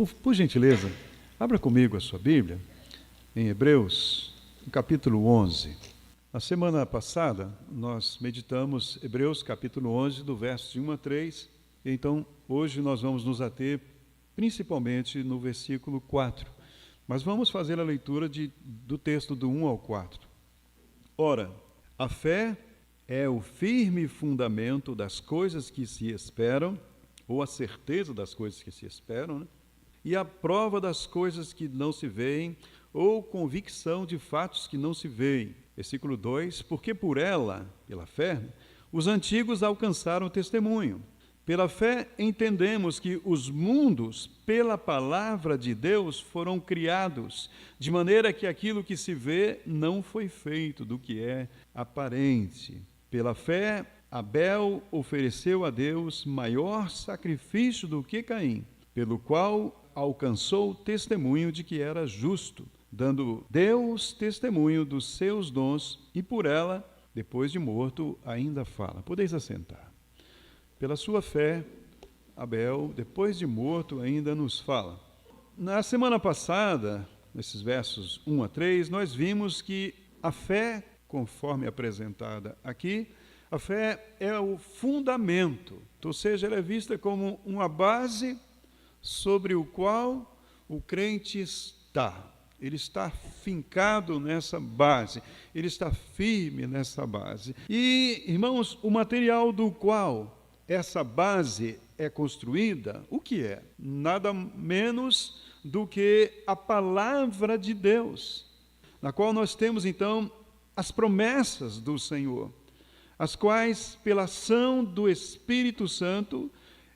Por gentileza, abra comigo a sua Bíblia, em Hebreus, no capítulo 11. Na semana passada, nós meditamos Hebreus, capítulo 11, do verso de 1 a 3. Então, hoje nós vamos nos ater principalmente no versículo 4. Mas vamos fazer a leitura do texto do 1 ao 4. Ora, a fé é o firme fundamento das coisas que se esperam, ou a certeza das coisas que se esperam, né? E a prova das coisas que não se veem, ou convicção de fatos que não se veem. Versículo 2, porque por ela, pela fé, os antigos alcançaram testemunho. Pela fé entendemos que os mundos, pela palavra de Deus, foram criados, de maneira que aquilo que se vê não foi feito do que é aparente. Pela fé, Abel ofereceu a Deus maior sacrifício do que Caim, pelo qual alcançou testemunho de que era justo, dando Deus testemunho dos seus dons, e por ela, depois de morto, ainda fala. Podeis assentar. Pela sua fé, Abel, depois de morto, ainda nos fala. Na semana passada, nesses versos 1 a 3, nós vimos que a fé, conforme apresentada aqui, a fé é o fundamento, ou seja, ela é vista como uma base sobre o qual o crente está. Ele está fincado nessa base, ele está firme nessa base. E, irmãos, o material do qual essa base é construída, o que é? Nada menos do que a palavra de Deus, na qual nós temos, então, as promessas do Senhor, as quais, pela ação do Espírito Santo,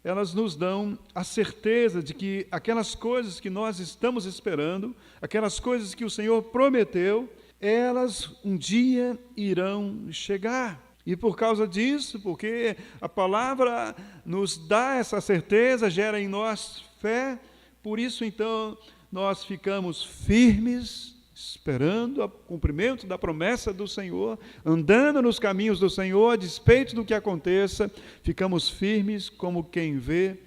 elas nos dão a certeza de que aquelas coisas que nós estamos esperando, aquelas coisas que o Senhor prometeu, elas um dia irão chegar. E por causa disso, porque a palavra nos dá essa certeza, gera em nós fé, por isso então nós ficamos firmes, esperando o cumprimento da promessa do Senhor, andando nos caminhos do Senhor, a despeito do que aconteça, ficamos firmes como quem vê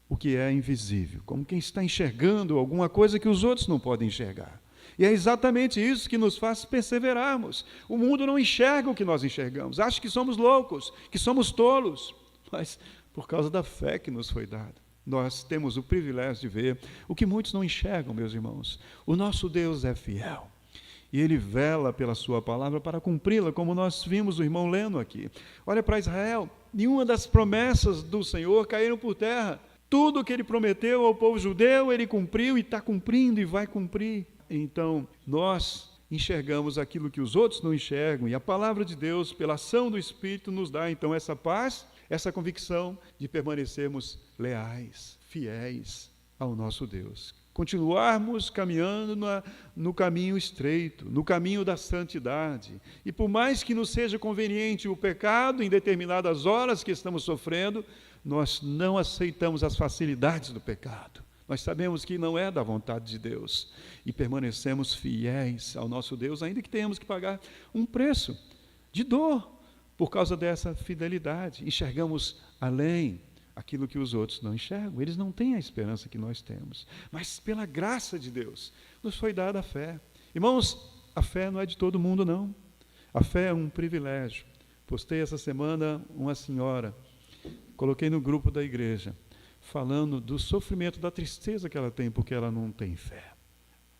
o que é invisível, como quem está enxergando alguma coisa que os outros não podem enxergar. E é exatamente isso que nos faz perseverarmos. O mundo não enxerga o que nós enxergamos, acha que somos loucos, que somos tolos, mas por causa da fé que nos foi dada, nós temos o privilégio de ver o que muitos não enxergam, meus irmãos. O nosso Deus é fiel e Ele vela pela sua palavra para cumpri-la, como nós vimos o irmão lendo aqui. Olha para Israel, nenhuma das promessas do Senhor caíram por terra. Tudo o que Ele prometeu ao povo judeu, Ele cumpriu e está cumprindo e vai cumprir. Então, nós enxergamos aquilo que os outros não enxergam, e a palavra de Deus, pela ação do Espírito, nos dá então essa paz, essa convicção de permanecermos leais, fiéis ao nosso Deus. Continuarmos caminhando no caminho estreito, no caminho da santidade. E por mais que nos seja conveniente o pecado em determinadas horas que estamos sofrendo, nós não aceitamos as facilidades do pecado. Nós sabemos que não é da vontade de Deus e permanecemos fiéis ao nosso Deus, ainda que tenhamos que pagar um preço de dor por causa dessa fidelidade. Enxergamos além aquilo que os outros não enxergam. Eles não têm a esperança que nós temos. Mas pela graça de Deus nos foi dada a fé. Irmãos, a fé não é de todo mundo, não. A fé é um privilégio. Postei essa semana uma senhora, coloquei no grupo da igreja, falando do sofrimento, da tristeza que ela tem, porque ela não tem fé.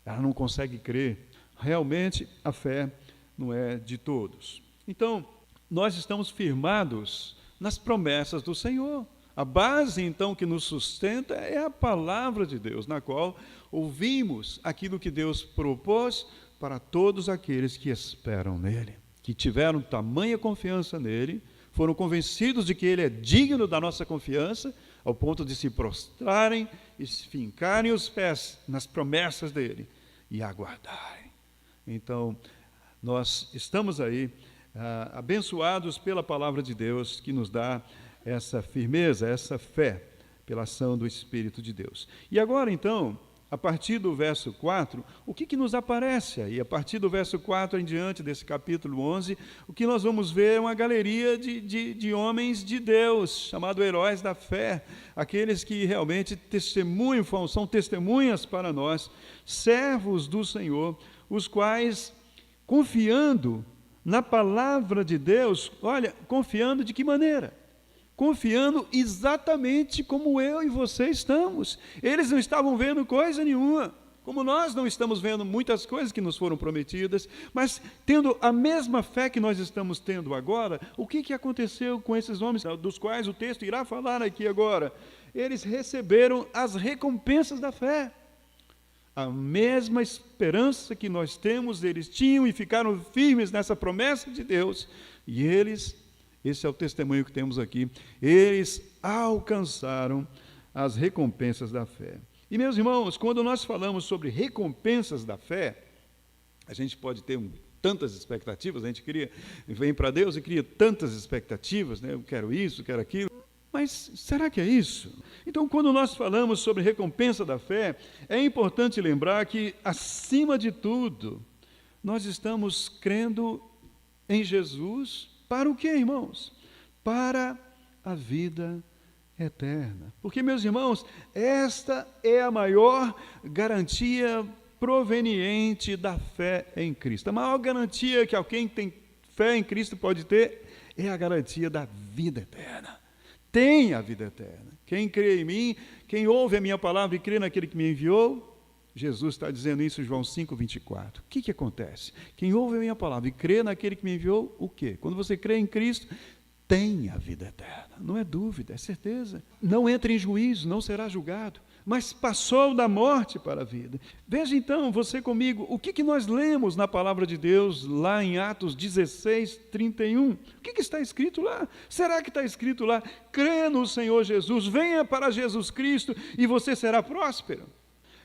Ela não consegue crer. Realmente, a fé não é de todos. Então, nós estamos firmados nas promessas do Senhor. A base, então, que nos sustenta é a palavra de Deus, na qual ouvimos aquilo que Deus propôs para todos aqueles que esperam nele, que tiveram tamanha confiança nele, foram convencidos de que ele é digno da nossa confiança, ao ponto de se prostrarem e se fincarem os pés nas promessas dele e aguardarem. Então, nós estamos aí abençoados pela palavra de Deus, que nos dá essa firmeza, essa fé, pela ação do Espírito de Deus. E agora, então, a partir do verso 4, o que nos aparece aí? A partir do verso 4 em diante desse capítulo 11, o que nós vamos ver é uma galeria de homens de Deus, chamado heróis da fé, aqueles que realmente testemunham, são testemunhas para nós, servos do Senhor, os quais, confiando na palavra de Deus, olha, confiando de que maneira? Confiando exatamente como eu e você estamos. Eles não estavam vendo coisa nenhuma, como nós não estamos vendo muitas coisas que nos foram prometidas, mas tendo a mesma fé que nós estamos tendo agora, o que aconteceu com esses homens, dos quais o texto irá falar aqui agora? Eles receberam as recompensas da fé. A mesma esperança que nós temos, eles tinham e ficaram firmes nessa promessa de Deus, e eles, esse é o testemunho que temos aqui, eles alcançaram as recompensas da fé. E, meus irmãos, quando nós falamos sobre recompensas da fé, a gente pode ter tantas expectativas, a gente vem para Deus e cria tantas expectativas, né? Eu quero isso, quero aquilo, mas será que é isso? Então, quando nós falamos sobre recompensa da fé, é importante lembrar que, acima de tudo, nós estamos crendo em Jesus. Para o quê, irmãos? Para a vida eterna. Porque, meus irmãos, esta é a maior garantia proveniente da fé em Cristo. A maior garantia que alguém que tem fé em Cristo pode ter é a garantia da vida eterna. Tem a vida eterna. Quem crê em mim, quem ouve a minha palavra e crê naquele que me enviou, Jesus está dizendo isso em João 5,24. O que acontece? Quem ouve a minha palavra e crê naquele que me enviou, o quê? Quando você crê em Cristo, tem a vida eterna. Não é dúvida, é certeza. Não entra em juízo, não será julgado, mas passou da morte para a vida. Veja então, você comigo, o que nós lemos na palavra de Deus, lá em Atos 16:31. O que está escrito lá? Será que está escrito lá, crê no Senhor Jesus, venha para Jesus Cristo e você será próspero?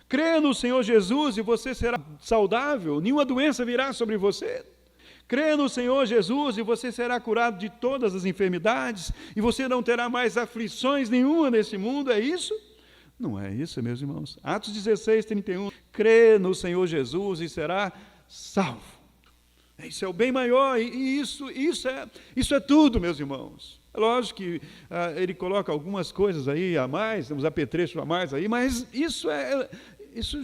Crê no Senhor Jesus e você será saudável, nenhuma doença virá sobre você. Crê no Senhor Jesus e você será curado de todas as enfermidades e você não terá mais aflições nenhuma nesse mundo, é isso? Não é isso, meus irmãos. Atos 16:31, crê no Senhor Jesus e será salvo. Isso é o bem maior e isso é tudo, meus irmãos. É lógico que ele coloca algumas coisas aí a mais, uns apetrechos a mais aí, mas isso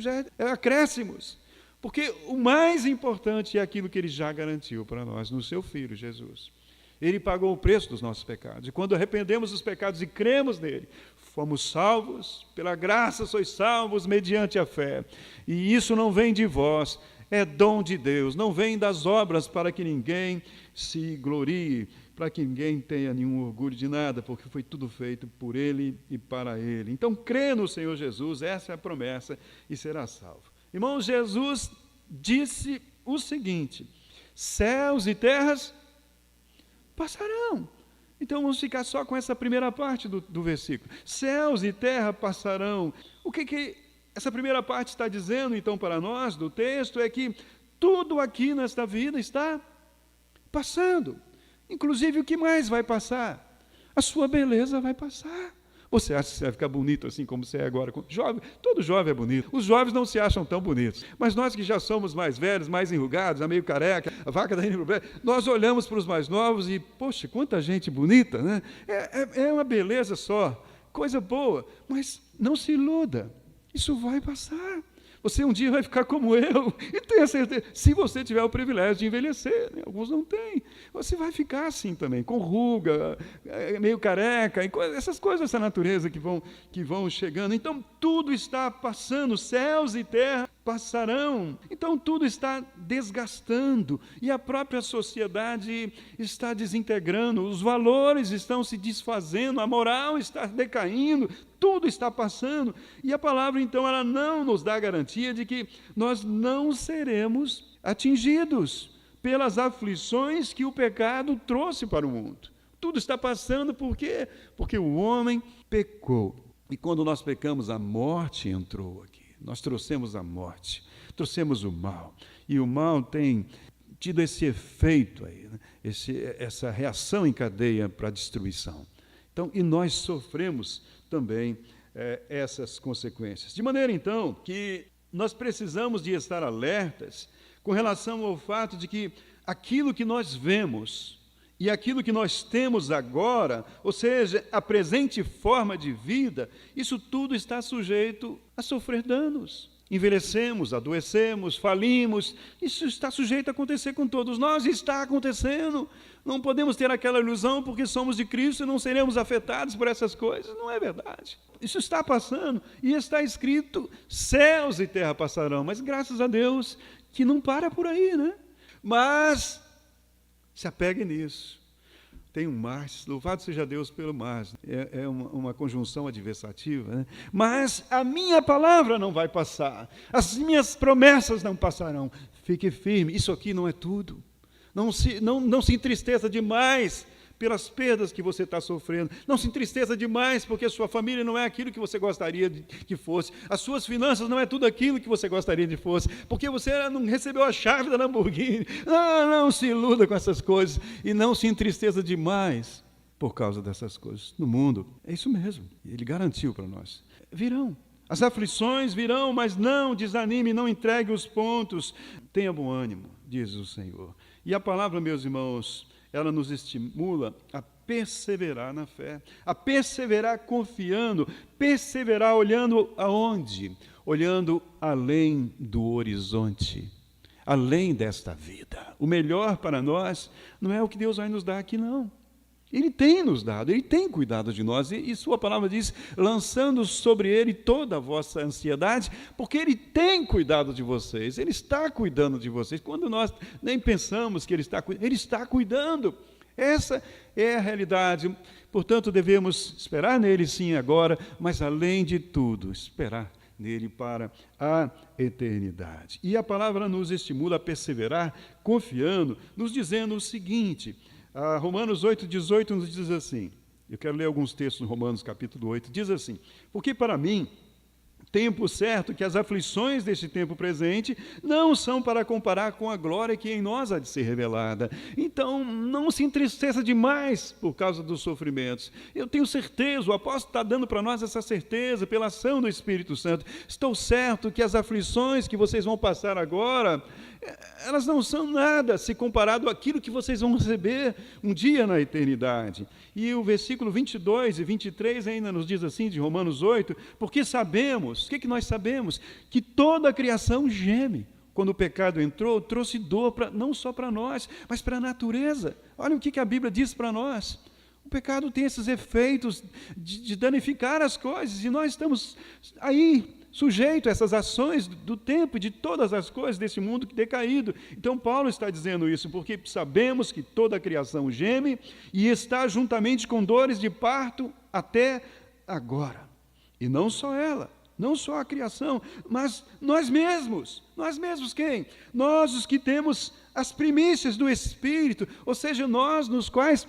já é acréscimos. Porque o mais importante é aquilo que ele já garantiu para nós no seu Filho, Jesus. Ele pagou o preço dos nossos pecados. E quando arrependemos dos pecados e cremos nele, fomos salvos, pela graça sois salvos mediante a fé. E isso não vem de vós, é dom de Deus. Não vem das obras para que ninguém se glorie, para que ninguém tenha nenhum orgulho de nada, porque foi tudo feito por ele e para ele. Então, crê no Senhor Jesus, essa é a promessa, e será salvo. Irmãos, Jesus disse o seguinte: céus e terras passarão. Então vamos ficar só com essa primeira parte do versículo. Céus e terra passarão. O que essa primeira parte está dizendo então para nós do texto é que tudo aqui nesta vida está passando. Inclusive o que mais vai passar? A sua beleza vai passar. Você acha que você vai ficar bonito assim como você é agora? Jovem, todo jovem é bonito. Os jovens não se acham tão bonitos. Mas nós que já somos mais velhos, mais enrugados, já meio careca, a vaca da nós olhamos para os mais novos e, poxa, quanta gente bonita, né? É uma beleza só, coisa boa. Mas não se iluda, isso vai passar. Você um dia vai ficar como eu, e tenha certeza, se você tiver o privilégio de envelhecer, né? Alguns não têm, você vai ficar assim também, com ruga, meio careca, essas coisas dessa natureza que vão chegando. Então, tudo está passando, céus e terra passarão. Então, tudo está desgastando, e a própria sociedade está desintegrando, os valores estão se desfazendo, a moral está decaindo, tudo está passando, e a palavra, então, ela não nos dá garantia de que nós não seremos atingidos pelas aflições que o pecado trouxe para o mundo. Tudo está passando, por quê? Porque o homem pecou. E quando nós pecamos, a morte entrou aqui. Nós trouxemos a morte, trouxemos o mal. E o mal tem tido esse efeito aí, né? Essa reação em cadeia para a destruição. Então, e nós sofremos também essas consequências. De maneira, então, que nós precisamos de estar alertas com relação ao fato de que aquilo que nós vemos e aquilo que nós temos agora, ou seja, a presente forma de vida, isso tudo está sujeito a sofrer danos. Envelhecemos, adoecemos, falimos, isso está sujeito a acontecer com todos nós, e está acontecendo. Não podemos ter aquela ilusão porque somos de Cristo e não seremos afetados por essas coisas, não é verdade. Isso está passando e está escrito, céus e terra passarão, mas graças a Deus que não para por aí, né? Mas se apegue nisso. Tem um mas, louvado seja Deus pelo mas, é uma conjunção adversativa, né? Mas a minha palavra não vai passar, as minhas promessas não passarão. Fique firme, isso aqui não é tudo. Não se entristeça demais pelas perdas que você está sofrendo. Não se entristeça demais porque a sua família não é aquilo que você gostaria que fosse. As suas finanças não é tudo aquilo que você gostaria de fosse. Porque você não recebeu a chave da Lamborghini. Não se iluda com essas coisas e não se entristeça demais por causa dessas coisas. No mundo, é isso mesmo. Ele garantiu para nós. Virão. As aflições virão, mas não desanime, não entregue os pontos. Tenha bom ânimo, diz o Senhor. E a palavra, meus irmãos, ela nos estimula a perseverar na fé, a perseverar confiando, perseverar olhando aonde? Olhando além do horizonte, além desta vida. O melhor para nós não é o que Deus vai nos dar aqui, não. Ele tem nos dado, Ele tem cuidado de nós, e sua palavra diz, lançando sobre Ele toda a vossa ansiedade, porque Ele tem cuidado de vocês, Ele está cuidando de vocês, quando nós nem pensamos que Ele está cuidando. Essa é a realidade, portanto devemos esperar nele sim agora, mas além de tudo, esperar nele para a eternidade. E a palavra nos estimula a perseverar, confiando, nos dizendo o seguinte, Romanos 8,18 nos diz assim, eu quero ler alguns textos no Romanos capítulo 8, diz assim, porque para mim, tempo certo que as aflições deste tempo presente não são para comparar com a glória que em nós há de ser revelada. Então, não se entristeça demais por causa dos sofrimentos. Eu tenho certeza, o apóstolo está dando para nós essa certeza pela ação do Espírito Santo. Estou certo que as aflições que vocês vão passar agora, elas não são nada se comparado àquilo que vocês vão receber um dia na eternidade. E o versículo 22 e 23 ainda nos diz assim, de Romanos 8, porque sabemos, o que nós sabemos? Que toda a criação geme. Quando o pecado entrou, trouxe dor não só para nós, mas para a natureza. Olha o que a Bíblia diz para nós. O pecado tem esses efeitos de danificar as coisas, e nós estamos aí, sujeito a essas ações do tempo e de todas as coisas desse mundo decaído. Então Paulo está dizendo isso, porque sabemos que toda a criação geme e está juntamente com dores de parto até agora. E não só ela, não só a criação, mas nós mesmos quem? Nós os que temos as primícias do Espírito, ou seja, nós nos quais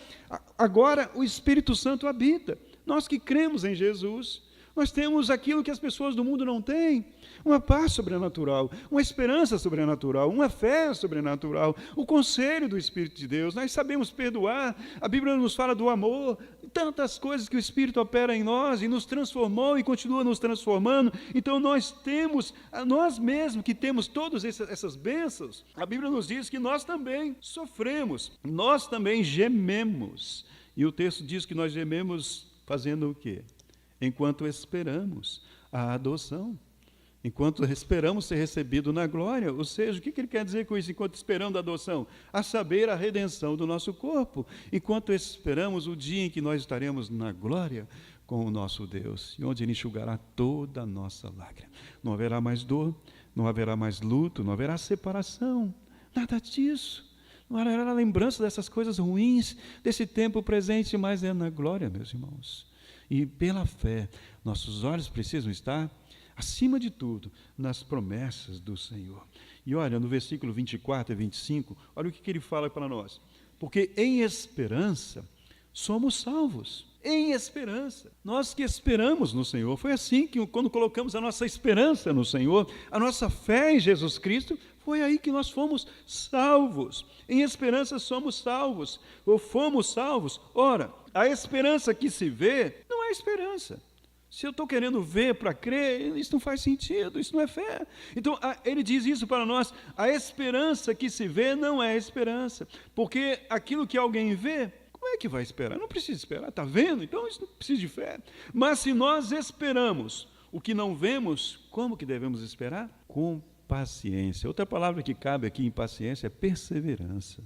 agora o Espírito Santo habita. Nós que cremos em Jesus, nós temos aquilo que as pessoas do mundo não têm, uma paz sobrenatural, uma esperança sobrenatural, uma fé sobrenatural, o conselho do Espírito de Deus. Nós sabemos perdoar, a Bíblia nos fala do amor, tantas coisas que o Espírito opera em nós e nos transformou e continua nos transformando. Então nós temos, nós mesmos que temos todas essas bênçãos, a Bíblia nos diz que nós também sofremos, nós também gememos. E o texto diz que nós gememos fazendo o quê? Enquanto esperamos a adoção, enquanto esperamos ser recebido na glória. Ou seja, o que ele quer dizer com isso? Enquanto esperamos a adoção, a saber, a redenção do nosso corpo, enquanto esperamos o dia em que nós estaremos na glória com o nosso Deus, e onde Ele enxugará toda a nossa lágrima. Não haverá mais dor, não haverá mais luto, não haverá separação, nada disso. Não haverá lembrança dessas coisas ruins, desse tempo presente, mas é na glória, meus irmãos. E pela fé, nossos olhos precisam estar, acima de tudo, nas promessas do Senhor. E olha, no versículo 24 e 25, olha o que ele fala para nós. Porque em esperança somos salvos. Em esperança. Nós que esperamos no Senhor. Foi assim que quando colocamos a nossa esperança no Senhor, a nossa fé em Jesus Cristo, foi aí que nós fomos salvos. Em esperança somos salvos. Ou fomos salvos. Ora, a esperança que se vê não é esperança. Se eu estou querendo ver para crer, isso não faz sentido, isso não é fé. Então, ele diz isso para nós, a esperança que se vê não é esperança, porque aquilo que alguém vê, como é que vai esperar? Não precisa esperar, está vendo? Então isso não precisa de fé. Mas se nós esperamos o que não vemos, como que devemos esperar? Com paciência. Outra palavra que cabe aqui em paciência é perseverança.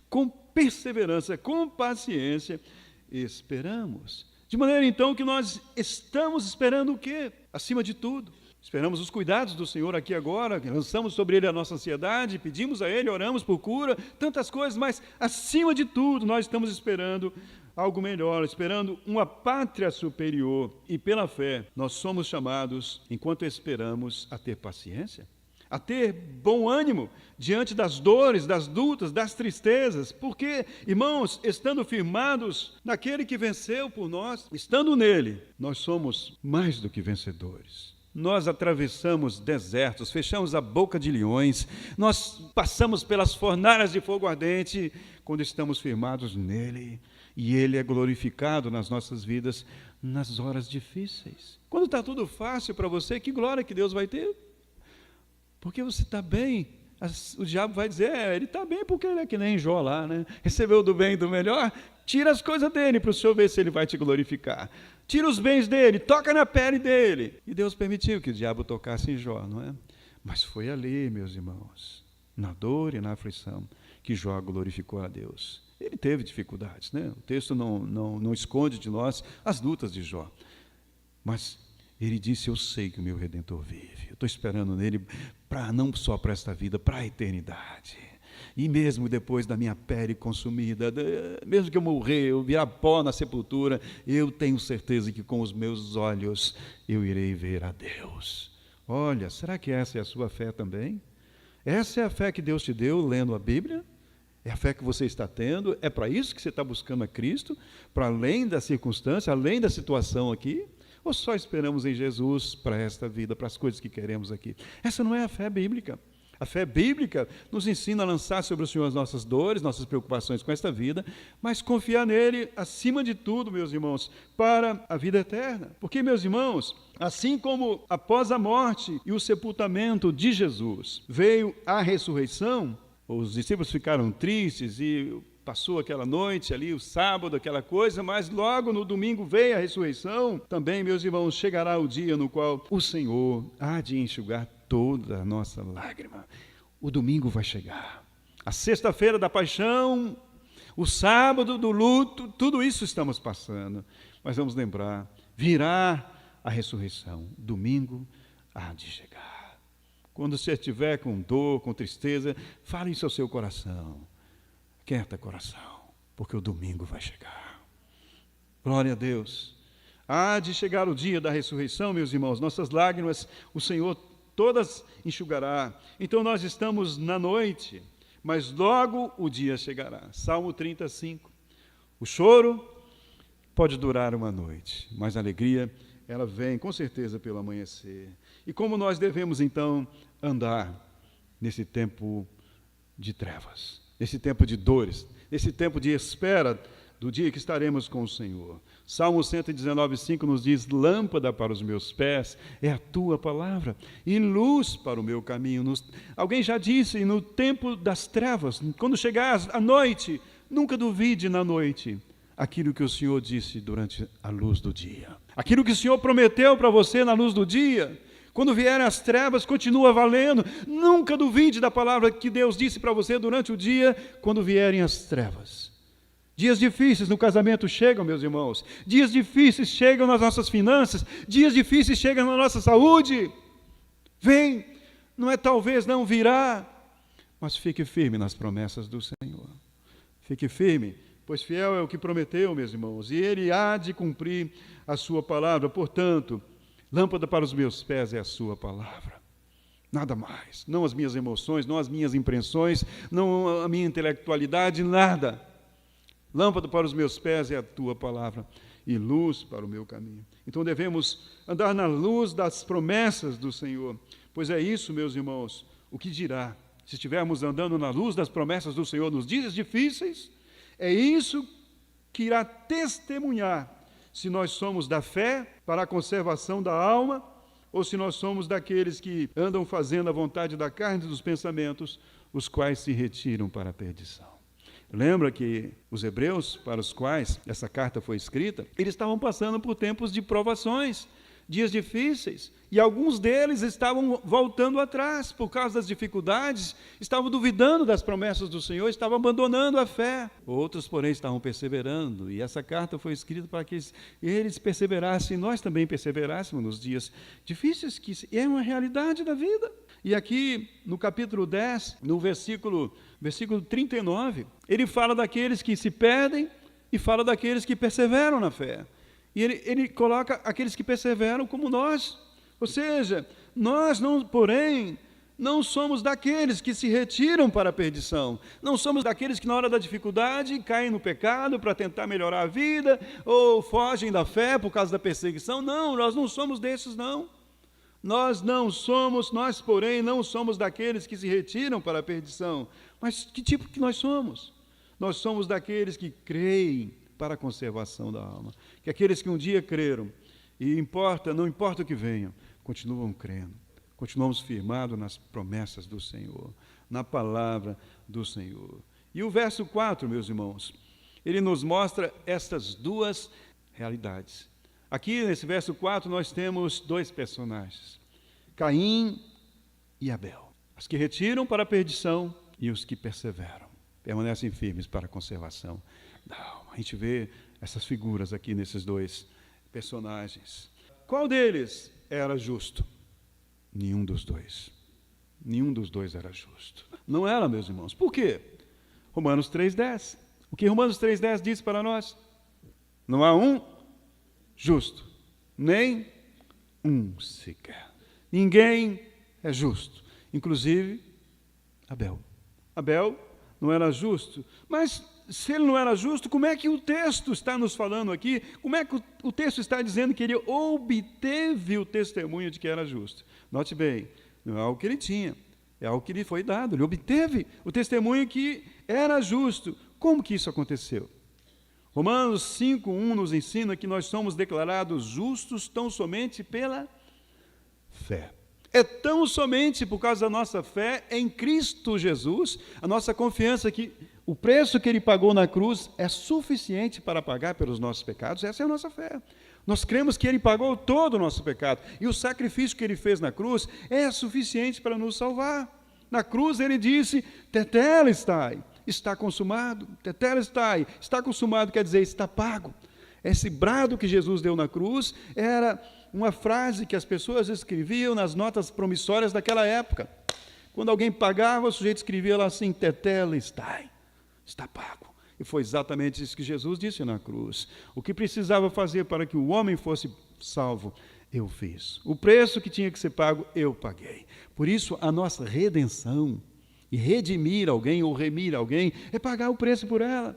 Com perseverança, com paciência, esperamos. De maneira, então, que nós estamos esperando o quê? Acima de tudo. Esperamos os cuidados do Senhor aqui agora, lançamos sobre Ele a nossa ansiedade, pedimos a Ele, oramos por cura, tantas coisas, mas, acima de tudo, nós estamos esperando algo melhor, esperando uma pátria superior. E, pela fé, nós somos chamados, enquanto esperamos, a ter paciência, a ter bom ânimo diante das dores, das lutas, das tristezas, porque, irmãos, estando firmados naquele que venceu por nós, estando nele, nós somos mais do que vencedores. Nós atravessamos desertos, fechamos a boca de leões, nós passamos pelas fornalhas de fogo ardente, quando estamos firmados nele, e ele é glorificado nas nossas vidas, nas horas difíceis. Quando está tudo fácil para você, que glória que Deus vai ter? Porque você está bem, o diabo vai dizer, ele está bem porque ele é que nem Jó lá, né? Recebeu do bem e do melhor, tira as coisas dele para o Senhor ver se ele vai te glorificar. Tira os bens dele, toca na pele dele. E Deus permitiu que o diabo tocasse em Jó, não é? Mas foi ali, meus irmãos, na dor e na aflição, que Jó glorificou a Deus. Ele teve dificuldades, né? O texto não esconde de nós as lutas de Jó. Mas ele disse, eu sei que o meu Redentor vive. Eu estou esperando nele, não só para esta vida, para a eternidade. E mesmo depois da minha pele consumida, mesmo que eu morrer, eu virar pó na sepultura, eu tenho certeza que com os meus olhos eu irei ver a Deus. Olha, será que essa é a sua fé também? Essa é a fé que Deus te deu lendo a Bíblia? É a fé que você está tendo? É para isso que você está buscando a Cristo? Para além da circunstância, além da situação aqui? Ou só esperamos em Jesus para esta vida, para as coisas que queremos aqui? Essa não é a fé bíblica. A fé bíblica nos ensina a lançar sobre o Senhor as nossas dores, nossas preocupações com esta vida, mas confiar nele, acima de tudo, meus irmãos, para a vida eterna. Porque, meus irmãos, assim como após a morte e o sepultamento de Jesus veio a ressurreição, os discípulos ficaram tristes e passou aquela noite ali, o sábado, aquela coisa, mas logo no domingo veio a ressurreição. Também, meus irmãos, chegará o dia no qual o Senhor há de enxugar toda a nossa lágrima. O domingo vai chegar. A sexta-feira da paixão, o sábado do luto, tudo isso estamos passando. Mas vamos lembrar, virá a ressurreição. Domingo há de chegar. Quando você estiver com dor, com tristeza, fale isso ao seu coração. Quieta coração, porque o domingo vai chegar. Glória a Deus. Há de chegar o dia da ressurreição, meus irmãos. Nossas lágrimas, o Senhor todas enxugará. Então nós estamos na noite, mas logo o dia chegará. Salmo 35. O choro pode durar uma noite, mas a alegria, ela vem com certeza pelo amanhecer. E como nós devemos então andar nesse tempo de trevas, nesse tempo de dores, nesse tempo de espera do dia que estaremos com o Senhor. Salmo 119:5 nos diz, lâmpada para os meus pés é a tua palavra e luz para o meu caminho. Alguém já disse, no tempo das trevas, quando chegar a noite, nunca duvide na noite aquilo que o Senhor disse durante a luz do dia. Aquilo que o Senhor prometeu para você na luz do dia, quando vierem as trevas, continua valendo. Nunca duvide da palavra que Deus disse para você durante o dia, quando vierem as trevas. Dias difíceis no casamento chegam, meus irmãos. Dias difíceis chegam nas nossas finanças. Dias difíceis chegam na nossa saúde. Vem, não é talvez, não virá. Mas fique firme nas promessas do Senhor. Fique firme, pois fiel é o que prometeu, meus irmãos. E Ele há de cumprir a sua palavra. Portanto, lâmpada para os meus pés é a sua palavra. Nada mais. Não as minhas emoções, não as minhas impressões, não a minha intelectualidade, nada. Lâmpada para os meus pés é a tua palavra e luz para o meu caminho. Então devemos andar na luz das promessas do Senhor, pois é isso, meus irmãos, o que dirá. Se estivermos andando na luz das promessas do Senhor nos dias difíceis, é isso que irá testemunhar se nós somos da fé para a conservação da alma, ou se nós somos daqueles que andam fazendo a vontade da carne e dos pensamentos, os quais se retiram para a perdição. Lembra que os hebreus, para os quais essa carta foi escrita, eles estavam passando por tempos de provações, dias difíceis, e alguns deles estavam voltando atrás por causa das dificuldades, estavam duvidando das promessas do Senhor, estavam abandonando a fé. Outros, porém, estavam perseverando, e essa carta foi escrita para que eles perseverassem, e nós também perseverássemos nos dias difíceis, que é uma realidade da vida. E aqui, no capítulo 10, no versículo 39, ele fala daqueles que se perdem e fala daqueles que perseveram na fé. E ele coloca aqueles que perseveram como nós. Ou seja, nós, porém, não somos daqueles que se retiram para a perdição. Não somos daqueles que, na hora da dificuldade, caem no pecado para tentar melhorar a vida, ou fogem da fé por causa da perseguição. Não, nós não somos desses, não. Nós, porém, não somos daqueles que se retiram para a perdição. Mas que tipo que nós somos? Nós somos daqueles que creem para a conservação da alma. Que aqueles que um dia creram, e não importa o que venham, continuam crendo, continuamos firmados nas promessas do Senhor, na palavra do Senhor. E o verso 4, meus irmãos, ele nos mostra estas duas realidades. Aqui, nesse verso 4, nós temos dois personagens, Caim e Abel. Os que retiram para a perdição e os que perseveram, permanecem firmes para a conservação da alma. A gente vê essas figuras aqui nesses dois personagens. Qual deles era justo? Nenhum dos dois. Nenhum dos dois era justo. Não era, meus irmãos. Por quê? Romanos 3,10. O que Romanos 3,10 diz para nós? Não há um justo, nem um sequer. Ninguém é justo, inclusive Abel. Abel não era justo, mas se ele não era justo, como é que o texto está nos falando aqui? Como é que o texto está dizendo que ele obteve o testemunho de que era justo? Note bem, não é algo que ele tinha, é algo que lhe foi dado. Ele obteve o testemunho que era justo. Como que isso aconteceu? Romanos 5:1 nos ensina que nós somos declarados justos tão somente pela fé. É tão somente por causa da nossa fé em Cristo Jesus, a nossa confiança que o preço que Ele pagou na cruz é suficiente para pagar pelos nossos pecados. Essa é a nossa fé. Nós cremos que Ele pagou todo o nosso pecado, e o sacrifício que Ele fez na cruz é suficiente para nos salvar. Na cruz Ele disse, tetelestai, está consumado, tetelestai, está consumado quer dizer, está pago. Esse brado que Jesus deu na cruz era uma frase que as pessoas escreviam nas notas promissórias daquela época. Quando alguém pagava, o sujeito escrevia lá assim, tetelestai, está pago. E foi exatamente isso que Jesus disse na cruz. O que precisava fazer para que o homem fosse salvo, eu fiz. O preço que tinha que ser pago, eu paguei. Por isso, a nossa redenção, e redimir alguém ou remir alguém, é pagar o preço por ela.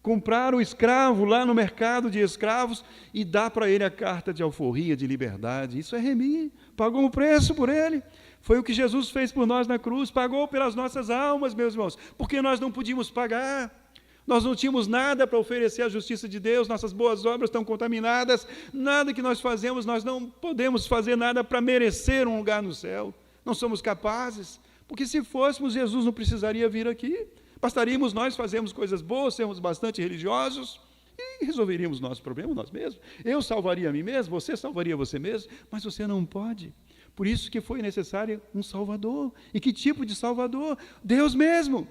Comprar o escravo lá no mercado de escravos e dar para ele a carta de alforria, de liberdade. Isso é remir. Pagou o preço por ele. Foi o que Jesus fez por nós na cruz. Pagou pelas nossas almas, meus irmãos, porque nós não podíamos pagar. Nós não tínhamos nada para oferecer à justiça de Deus, nossas boas obras estão contaminadas, nada que nós fazemos, nós não podemos fazer nada para merecer um lugar no céu. Não somos capazes, porque se fôssemos, Jesus não precisaria vir aqui. Bastaríamos nós fazermos coisas boas, sermos bastante religiosos e resolveríamos nosso problema nós mesmos. Eu salvaria a mim mesmo, você salvaria você mesmo, mas você não pode. Por isso que foi necessário um Salvador. E que tipo de Salvador? Deus mesmo.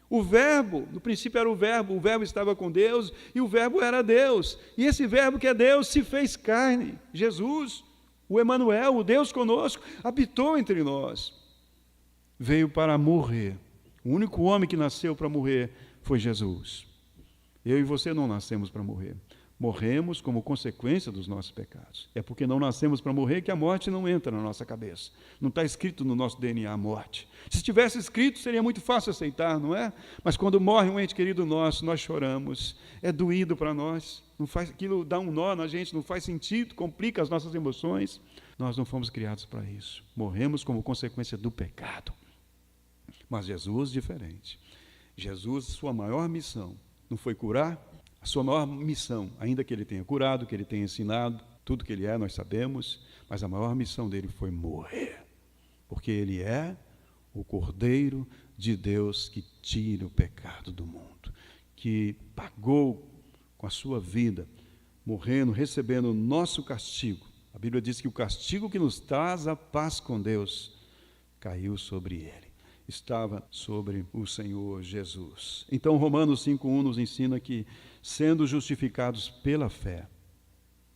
O Verbo, no princípio era o Verbo estava com Deus e o Verbo era Deus. E esse Verbo que é Deus se fez carne. Jesus, o Emanuel, o Deus conosco, habitou entre nós. Veio para morrer. O único homem que nasceu para morrer foi Jesus. Eu e você não nascemos para morrer. Morremos como consequência dos nossos pecados. É porque não nascemos para morrer que a morte não entra na nossa cabeça. Não está escrito no nosso DNA a morte. Se estivesse escrito, seria muito fácil aceitar, não é? Mas quando morre um ente querido nosso, nós choramos. É doído para nós. Aquilo dá um nó na gente, não faz sentido, complica as nossas emoções. Nós não fomos criados para isso. Morremos como consequência do pecado. Mas Jesus, diferente. Jesus, sua maior missão não foi curar a sua maior missão, ainda que ele tenha curado, que ele tenha ensinado, tudo que ele é, nós sabemos, mas a maior missão dele foi morrer, porque ele é o Cordeiro de Deus que tira o pecado do mundo, que pagou com a sua vida, morrendo, recebendo o nosso castigo. A Bíblia diz que o castigo que nos traz a paz com Deus caiu sobre ele, estava sobre o Senhor Jesus. Então, Romanos 5:1 nos ensina que, sendo justificados pela fé,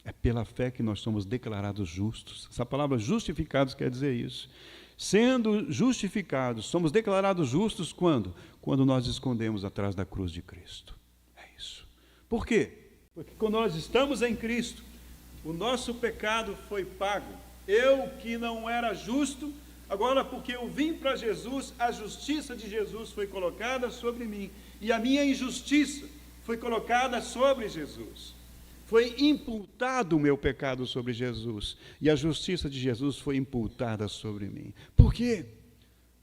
é pela fé que nós somos declarados justos. Essa palavra justificados quer dizer isso. Sendo justificados, somos declarados justos quando? Quando nós escondemos atrás da cruz de Cristo. É isso. Por quê? Porque quando nós estamos em Cristo, o nosso pecado foi pago. Eu que não era justo, agora porque eu vim para Jesus, a justiça de Jesus foi colocada sobre mim. E a minha injustiça foi colocada sobre Jesus. Foi imputado o meu pecado sobre Jesus. E a justiça de Jesus foi imputada sobre mim. Por quê?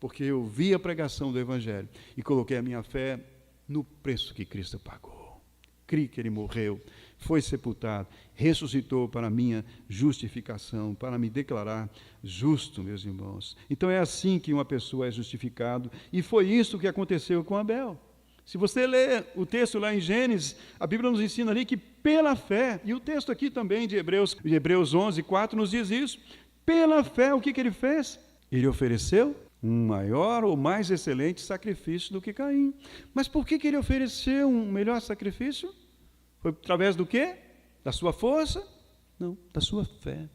Porque eu vi a pregação do Evangelho e coloquei a minha fé no preço que Cristo pagou. Criei que Ele morreu, foi sepultado, ressuscitou para a minha justificação, para me declarar justo, meus irmãos. Então é assim que uma pessoa é justificada. E foi isso que aconteceu com Abel. Se você ler o texto lá em Gênesis, a Bíblia nos ensina ali que pela fé, e o texto aqui também de Hebreus 11:4 nos diz isso, pela fé, o que ele fez? Ele ofereceu um maior ou mais excelente sacrifício do que Caim. Mas por que ele ofereceu um melhor sacrifício? Foi através do quê? Da sua força? Não, da sua fé.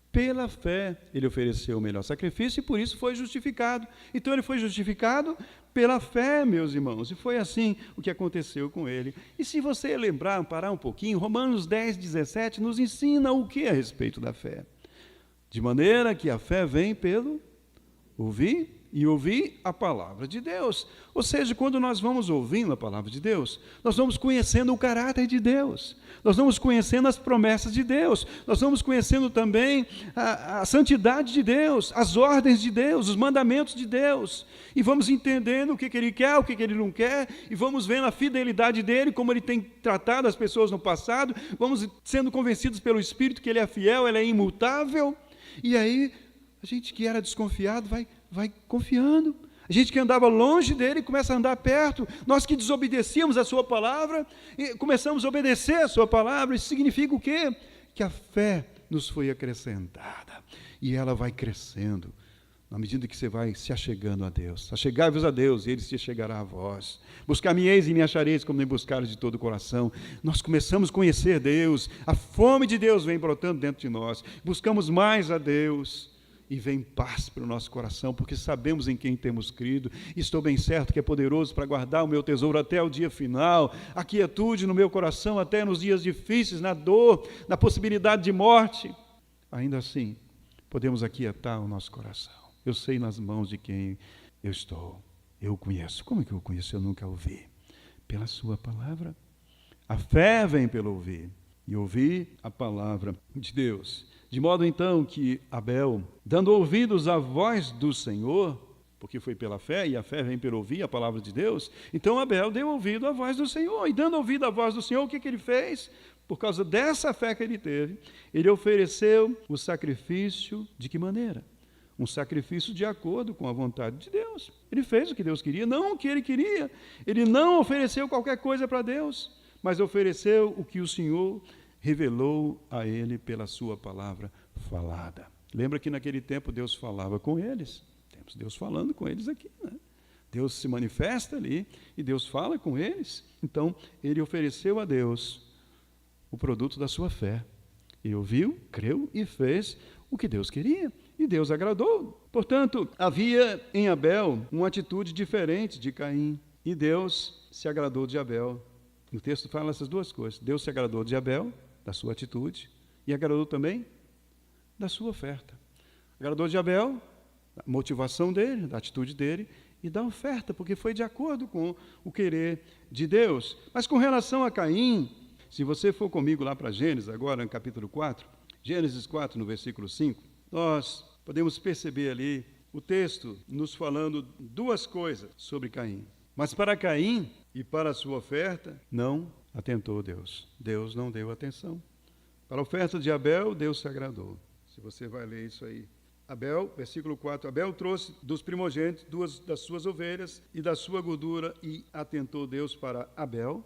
Pela fé, ele ofereceu o melhor sacrifício e por isso foi justificado. Então ele foi justificado pela fé, meus irmãos, e foi assim o que aconteceu com ele. E se você lembrar, parar um pouquinho, Romanos 10:17 nos ensina o que a respeito da fé. De maneira que a fé vem pelo ouvir e ouvir a palavra de Deus. Ou seja, quando nós vamos ouvindo a palavra de Deus, nós vamos conhecendo o caráter de Deus, nós vamos conhecendo as promessas de Deus, nós vamos conhecendo também a santidade de Deus, as ordens de Deus, os mandamentos de Deus, e vamos entendendo o que Ele quer, o que Ele não quer, e vamos vendo a fidelidade dEle, como Ele tem tratado as pessoas no passado, vamos sendo convencidos pelo Espírito que Ele é fiel, Ele é imutável, e aí a gente que era desconfiado vai confiando. A gente que andava longe dele começa a andar perto. Nós que desobedecíamos a sua palavra, e começamos a obedecer a sua palavra. Isso significa o quê? Que a fé nos foi acrescentada. E ela vai crescendo, na medida que você vai se achegando a Deus. Achegai-vos a Deus, e Ele se chegará a vós. Buscar-me-eis e me achareis, como me buscareis de todo o coração. Nós começamos a conhecer Deus. A fome de Deus vem brotando dentro de nós. Buscamos mais a Deus. E vem paz para o nosso coração, porque sabemos em quem temos crido. Estou bem certo que é poderoso para guardar o meu tesouro até o dia final. A quietude no meu coração até nos dias difíceis, na dor, na possibilidade de morte. Ainda assim, podemos aquietar o nosso coração. Eu sei nas mãos de quem eu estou. Eu o conheço. Como é que eu o conheço? Eu nunca ouvi. Pela sua palavra. A fé vem pelo ouvir. E ouvir a palavra de Deus. De modo, então, que Abel, dando ouvidos à voz do Senhor, porque foi pela fé, e a fé vem pelo ouvir a palavra de Deus, então Abel deu ouvido à voz do Senhor. E dando ouvido à voz do Senhor, o que ele fez? Por causa dessa fé que ele teve, ele ofereceu o sacrifício de que maneira? Um sacrifício de acordo com a vontade de Deus. Ele fez o que Deus queria, não o que ele queria. Ele não ofereceu qualquer coisa para Deus, mas ofereceu o que o Senhor revelou a ele pela sua palavra falada. Lembra que naquele tempo Deus falava com eles? Temos Deus falando com eles aqui, né? Deus se manifesta ali e Deus fala com eles. Então, ele ofereceu a Deus o produto da sua fé. Ele ouviu, creu e fez o que Deus queria. E Deus agradou. Portanto, havia em Abel uma atitude diferente de Caim. E Deus se agradou de Abel. O texto fala essas duas coisas. Deus se agradou de Abel, da sua atitude, e agradou também da sua oferta. Agradou de Abel, da motivação dele, da atitude dele, e da oferta, porque foi de acordo com o querer de Deus. Mas com relação a Caim, se você for comigo lá para Gênesis, agora no capítulo 4, Gênesis 4, no versículo 5, nós podemos perceber ali o texto nos falando duas coisas sobre Caim. Mas para Caim e para a sua oferta, não atentou Deus. Deus não deu atenção. Para a oferta de Abel, Deus se agradou. Se você vai ler isso aí. Abel, versículo 4, Abel trouxe dos primogênitos 2 das suas ovelhas e da sua gordura, e atentou Deus para Abel.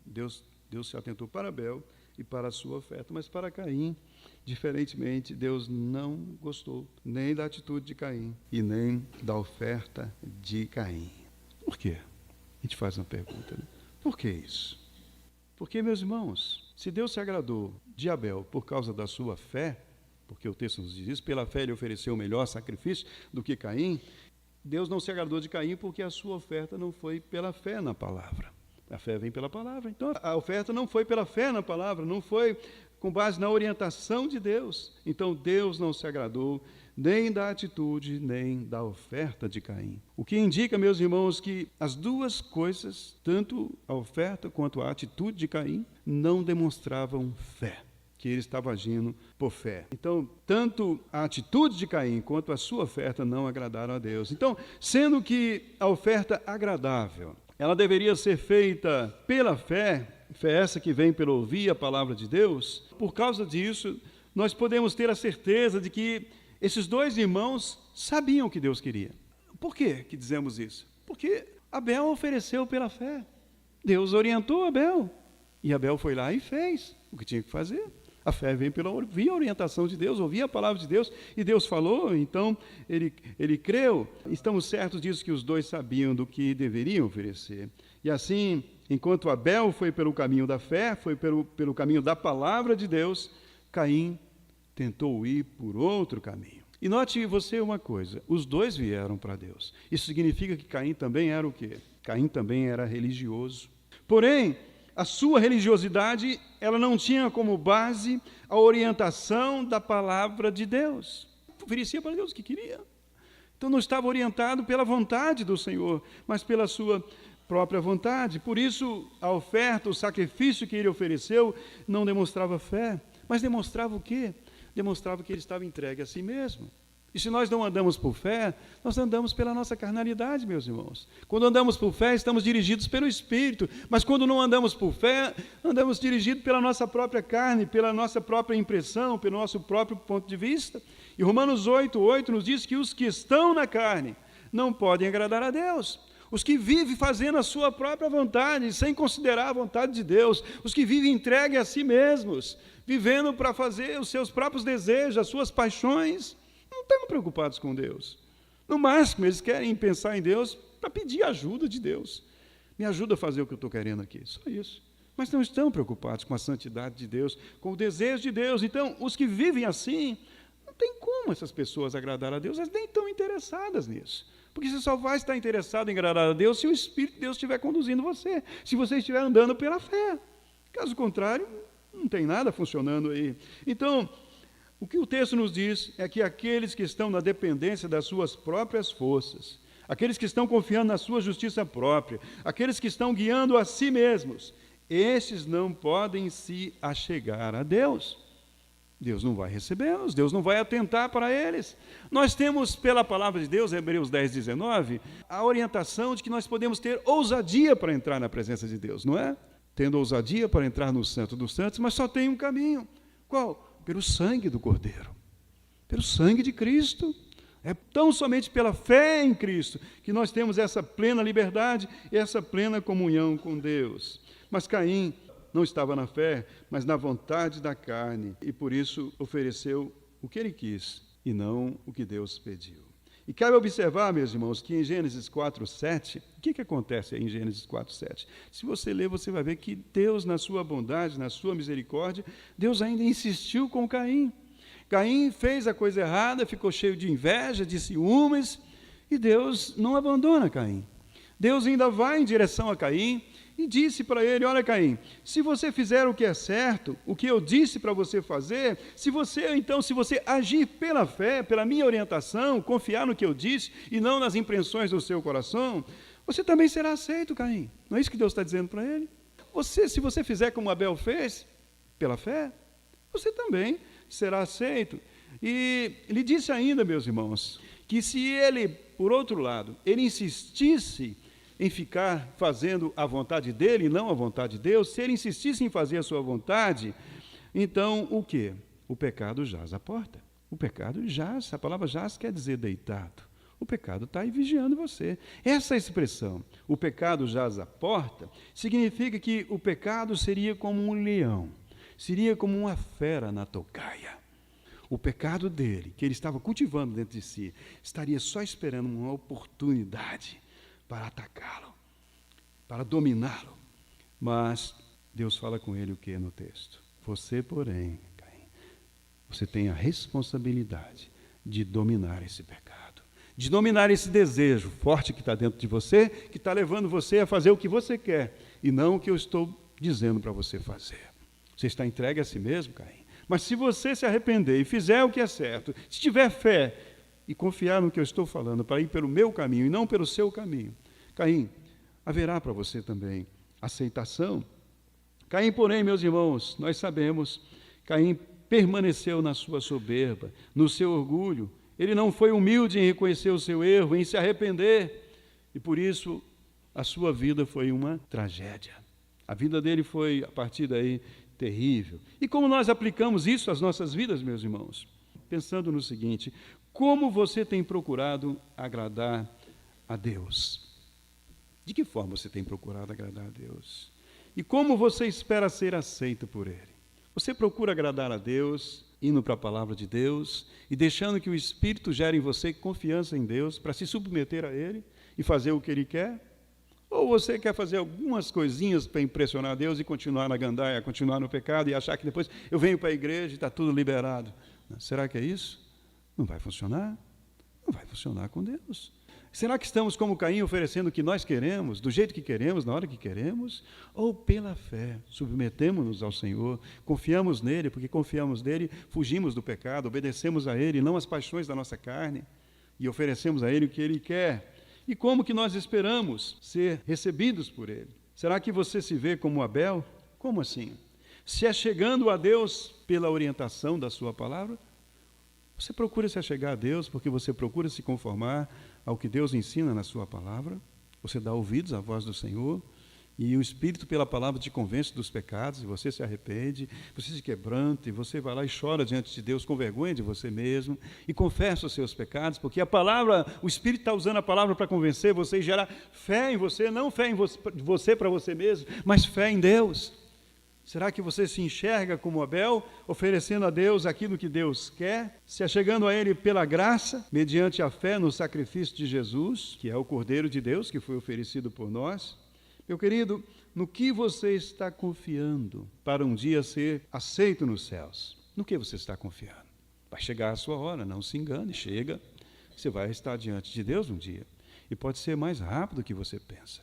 Deus se atentou para Abel e para a sua oferta. Mas para Caim, diferentemente, Deus não gostou nem da atitude de Caim e nem da oferta de Caim. Por quê? A gente faz uma pergunta, né? Por que isso? Porque, meus irmãos, se Deus se agradou de Abel por causa da sua fé, porque o texto nos diz isso, pela fé ele ofereceu o melhor sacrifício do que Caim, Deus não se agradou de Caim porque a sua oferta não foi pela fé na palavra. A fé vem pela palavra. Então, a oferta não foi pela fé na palavra, não foi com base na orientação de Deus. Então, Deus não se agradou nem da atitude, nem da oferta de Caim. O que indica, meus irmãos, que as duas coisas, tanto a oferta quanto a atitude de Caim, não demonstravam fé, que ele estava agindo por fé. Então, tanto a atitude de Caim quanto a sua oferta não agradaram a Deus. Então, sendo que a oferta agradável, ela deveria ser feita pela fé, fé essa que vem pelo ouvir a palavra de Deus, por causa disso, nós podemos ter a certeza de que esses dois irmãos sabiam o que Deus queria. Por que dizemos isso? Porque Abel ofereceu pela fé. Deus orientou Abel. E Abel foi lá e fez o que tinha que fazer. A fé vem pela ouvir a orientação de Deus, ouvir a palavra de Deus, e Deus falou, então ele creu. Estamos certos disso, que os dois sabiam do que deveriam oferecer. E assim, enquanto Abel foi pelo caminho da fé, foi pelo caminho da palavra de Deus, Caim tentou ir por outro caminho. E note você uma coisa, os dois vieram para Deus. Isso significa que Caim também era o quê? Caim também era religioso. Porém, a sua religiosidade, ela não tinha como base a orientação da palavra de Deus. Oferecia para Deus o que queria. Então não estava orientado pela vontade do Senhor, mas pela sua própria vontade. Por isso, a oferta, o sacrifício que ele ofereceu, não demonstrava fé. Mas demonstrava o quê? Demonstrava que ele estava entregue a si mesmo. E se nós não andamos por fé, nós andamos pela nossa carnalidade, meus irmãos. Quando andamos por fé, estamos dirigidos pelo Espírito. Mas quando não andamos por fé, andamos dirigidos pela nossa própria carne, pela nossa própria impressão, pelo nosso próprio ponto de vista. E Romanos 8:8 nos diz que os que estão na carne não podem agradar a Deus. Os que vivem fazendo a sua própria vontade, sem considerar a vontade de Deus. Os que vivem entregues a si mesmos, vivendo para fazer os seus próprios desejos, as suas paixões, não estão preocupados com Deus. No máximo, eles querem pensar em Deus para pedir ajuda de Deus. Me ajuda a fazer o que eu estou querendo aqui, só isso. Mas não estão preocupados com a santidade de Deus, com o desejo de Deus. Então, os que vivem assim, não tem como essas pessoas agradar a Deus, elas nem estão interessadas nisso. Porque você só vai estar interessado em agradar a Deus se o Espírito de Deus estiver conduzindo você, se você estiver andando pela fé. Caso contrário, não tem nada funcionando aí. Então, o que o texto nos diz é que aqueles que estão na dependência das suas próprias forças, aqueles que estão confiando na sua justiça própria, aqueles que estão guiando a si mesmos, esses não podem se achegar a Deus. Deus não vai recebê-los, Deus não vai atentar para eles. Nós temos, pela palavra de Deus, Hebreus 10:19, a orientação de que nós podemos ter ousadia para entrar na presença de Deus, não é? Tendo ousadia para entrar no Santo dos Santos, mas só tem um caminho. Qual? Pelo sangue do Cordeiro, pelo sangue de Cristo. É tão somente pela fé em Cristo que nós temos essa plena liberdade e essa plena comunhão com Deus. Mas Caim não estava na fé, mas na vontade da carne, e por isso ofereceu o que ele quis e não o que Deus pediu. E cabe observar, meus irmãos, que em Gênesis 4:7, o que acontece aí em Gênesis 4:7? Se você ler, você vai ver que Deus, na sua bondade, na sua misericórdia, Deus ainda insistiu com Caim. Caim fez a coisa errada, ficou cheio de inveja, de ciúmes, e Deus não abandona Caim. Deus ainda vai em direção a Caim, e disse para ele: olha, Caim, se você fizer o que é certo, o que eu disse para você fazer, se você agir pela fé, pela minha orientação, confiar no que eu disse e não nas impressões do seu coração, você também será aceito, Caim. Não é isso que Deus está dizendo para ele? Se você fizer como Abel fez, pela fé, você também será aceito. E ele disse ainda, meus irmãos, que se ele, por outro lado, ele insistisse em ficar fazendo a vontade dele e não a vontade de Deus, se ele insistisse em fazer a sua vontade, então o quê? O pecado jaz à porta. O pecado jaz, a palavra jaz quer dizer deitado. O pecado está aí vigiando você. Essa expressão, o pecado jaz à porta, significa que o pecado seria como um leão, seria como uma fera na tocaia. O pecado dele, que ele estava cultivando dentro de si, estaria só esperando uma oportunidade para atacá-lo, para dominá-lo. Mas Deus fala com ele o que no texto? Você, porém, Caim, você tem a responsabilidade de dominar esse pecado, de dominar esse desejo forte que está dentro de você, que está levando você a fazer o que você quer, e não o que eu estou dizendo para você fazer. Você está entregue a si mesmo, Caim. Mas se você se arrepender e fizer o que é certo, se tiver fé e confiar no que eu estou falando, para ir pelo meu caminho e não pelo seu caminho, Caim, haverá para você também aceitação. Caim, porém, meus irmãos, nós sabemos, Caim permaneceu na sua soberba, no seu orgulho. Ele não foi humilde em reconhecer o seu erro, em se arrepender, e por isso a sua vida foi uma tragédia. A vida dele foi, a partir daí, terrível. E como nós aplicamos isso às nossas vidas, meus irmãos? Pensando no seguinte: como você tem procurado agradar a Deus? De que forma você tem procurado agradar a Deus? E como você espera ser aceito por Ele? Você procura agradar a Deus, indo para a palavra de Deus e deixando que o Espírito gere em você confiança em Deus para se submeter a Ele e fazer o que Ele quer? Ou você quer fazer algumas coisinhas para impressionar Deus e continuar na gandaia, continuar no pecado e achar que depois eu venho para a igreja e está tudo liberado? Será que é isso? Não vai funcionar. Não vai funcionar com Deus. Será que estamos como Caim oferecendo o que nós queremos, do jeito que queremos, na hora que queremos? Ou pela fé, submetemos-nos ao Senhor, confiamos nele, porque confiamos nele, fugimos do pecado, obedecemos a ele, não às paixões da nossa carne, e oferecemos a ele o que ele quer? E como que nós esperamos ser recebidos por ele? Será que você se vê como Abel? Como assim? Se é chegando a Deus pela orientação da sua palavra? Você procura se achegar a Deus porque você procura se conformar ao que Deus ensina na sua palavra? Você dá ouvidos à voz do Senhor e o Espírito pela palavra te convence dos pecados e você se arrepende, você se quebranta e você vai lá e chora diante de Deus com vergonha de você mesmo e confessa os seus pecados, porque a palavra, o Espírito está usando a palavra para convencer você e gerar fé em você, não fé em você para você mesmo, mas fé em Deus. Será que você se enxerga como Abel, oferecendo a Deus aquilo que Deus quer, se achegando a Ele pela graça, mediante a fé no sacrifício de Jesus, que é o Cordeiro de Deus, que foi oferecido por nós? Meu querido, no que você está confiando para um dia ser aceito nos céus? No que você está confiando? Vai chegar a sua hora, não se engane, chega. Você vai estar diante de Deus um dia. E pode ser mais rápido do que você pensa.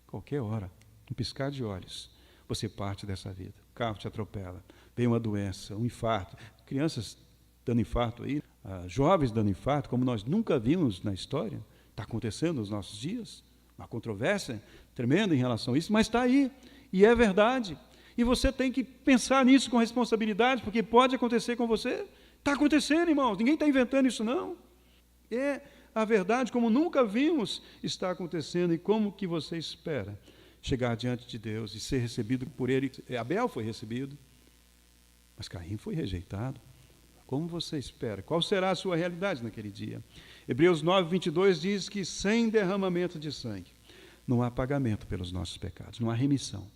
Qualquer hora, um piscar de olhos, você parte dessa vida. O carro te atropela, vem uma doença, um infarto. Crianças dando infarto aí, jovens dando infarto, como nós nunca vimos na história. Está acontecendo nos nossos dias. Uma controvérsia tremenda em relação a isso, mas está aí. E é verdade. E você tem que pensar nisso com responsabilidade, porque pode acontecer com você. Está acontecendo, irmãos. Ninguém está inventando isso, não. É a verdade, como nunca vimos, está acontecendo. E como que você espera chegar diante de Deus e ser recebido por Ele? Abel foi recebido, mas Caim foi rejeitado. Como você espera? Qual será a sua realidade naquele dia? Hebreus 9, 22 diz que sem derramamento de sangue não há pagamento pelos nossos pecados, não há remissão.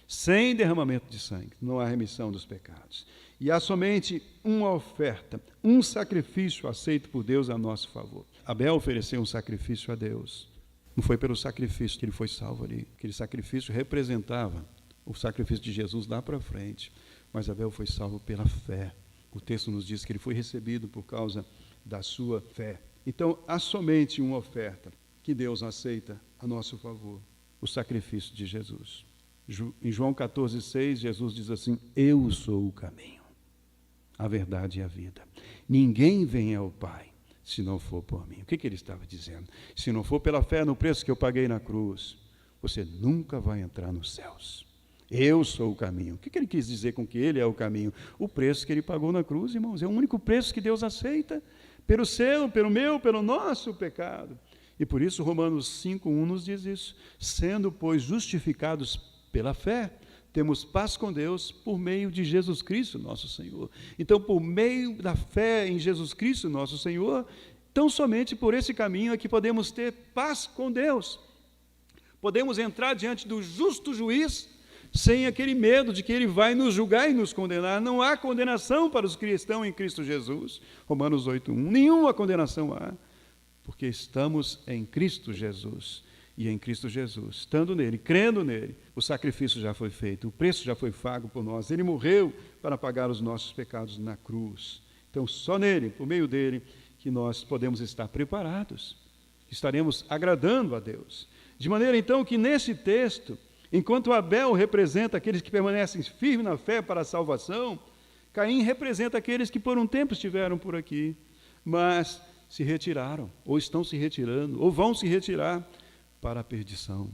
Sem derramamento de sangue não há remissão dos pecados. E há somente uma oferta, um sacrifício aceito por Deus a nosso favor. Abel ofereceu um sacrifício a Deus. Não foi pelo sacrifício que ele foi salvo ali. Aquele sacrifício representava o sacrifício de Jesus lá para frente. Mas Abel foi salvo pela fé. O texto nos diz que ele foi recebido por causa da sua fé. Então, há somente uma oferta que Deus aceita a nosso favor: o sacrifício de Jesus. Em João 14,6, Jesus diz assim: eu sou o caminho, a verdade e a vida. Ninguém vem ao Pai se não for por mim. O que ele estava dizendo? Se não for pela fé no preço que eu paguei na cruz, você nunca vai entrar nos céus. Eu sou o caminho. O que ele quis dizer com que ele é o caminho? O preço que ele pagou na cruz, irmãos, é o único preço que Deus aceita pelo seu, pelo meu, pelo nosso pecado. E por isso Romanos 5:1 nos diz isso. Sendo, pois, justificados pela fé, temos paz com Deus por meio de Jesus Cristo, nosso Senhor. Então, por meio da fé em Jesus Cristo, nosso Senhor, tão somente por esse caminho é que podemos ter paz com Deus. Podemos entrar diante do justo juiz sem aquele medo de que ele vai nos julgar e nos condenar. Não há condenação para os que estão em Cristo Jesus. Romanos 8:1. Nenhuma condenação há, porque estamos em Cristo Jesus. E em Cristo Jesus, estando nele, crendo nele, o sacrifício já foi feito, o preço já foi pago por nós. Ele morreu para pagar os nossos pecados na cruz. Então, só nele, por meio dele, que nós podemos estar preparados, estaremos agradando a Deus. De maneira, então, que nesse texto, enquanto Abel representa aqueles que permanecem firmes na fé para a salvação, Caim representa aqueles que por um tempo estiveram por aqui, mas se retiraram, ou estão se retirando, ou vão se retirar para a perdição,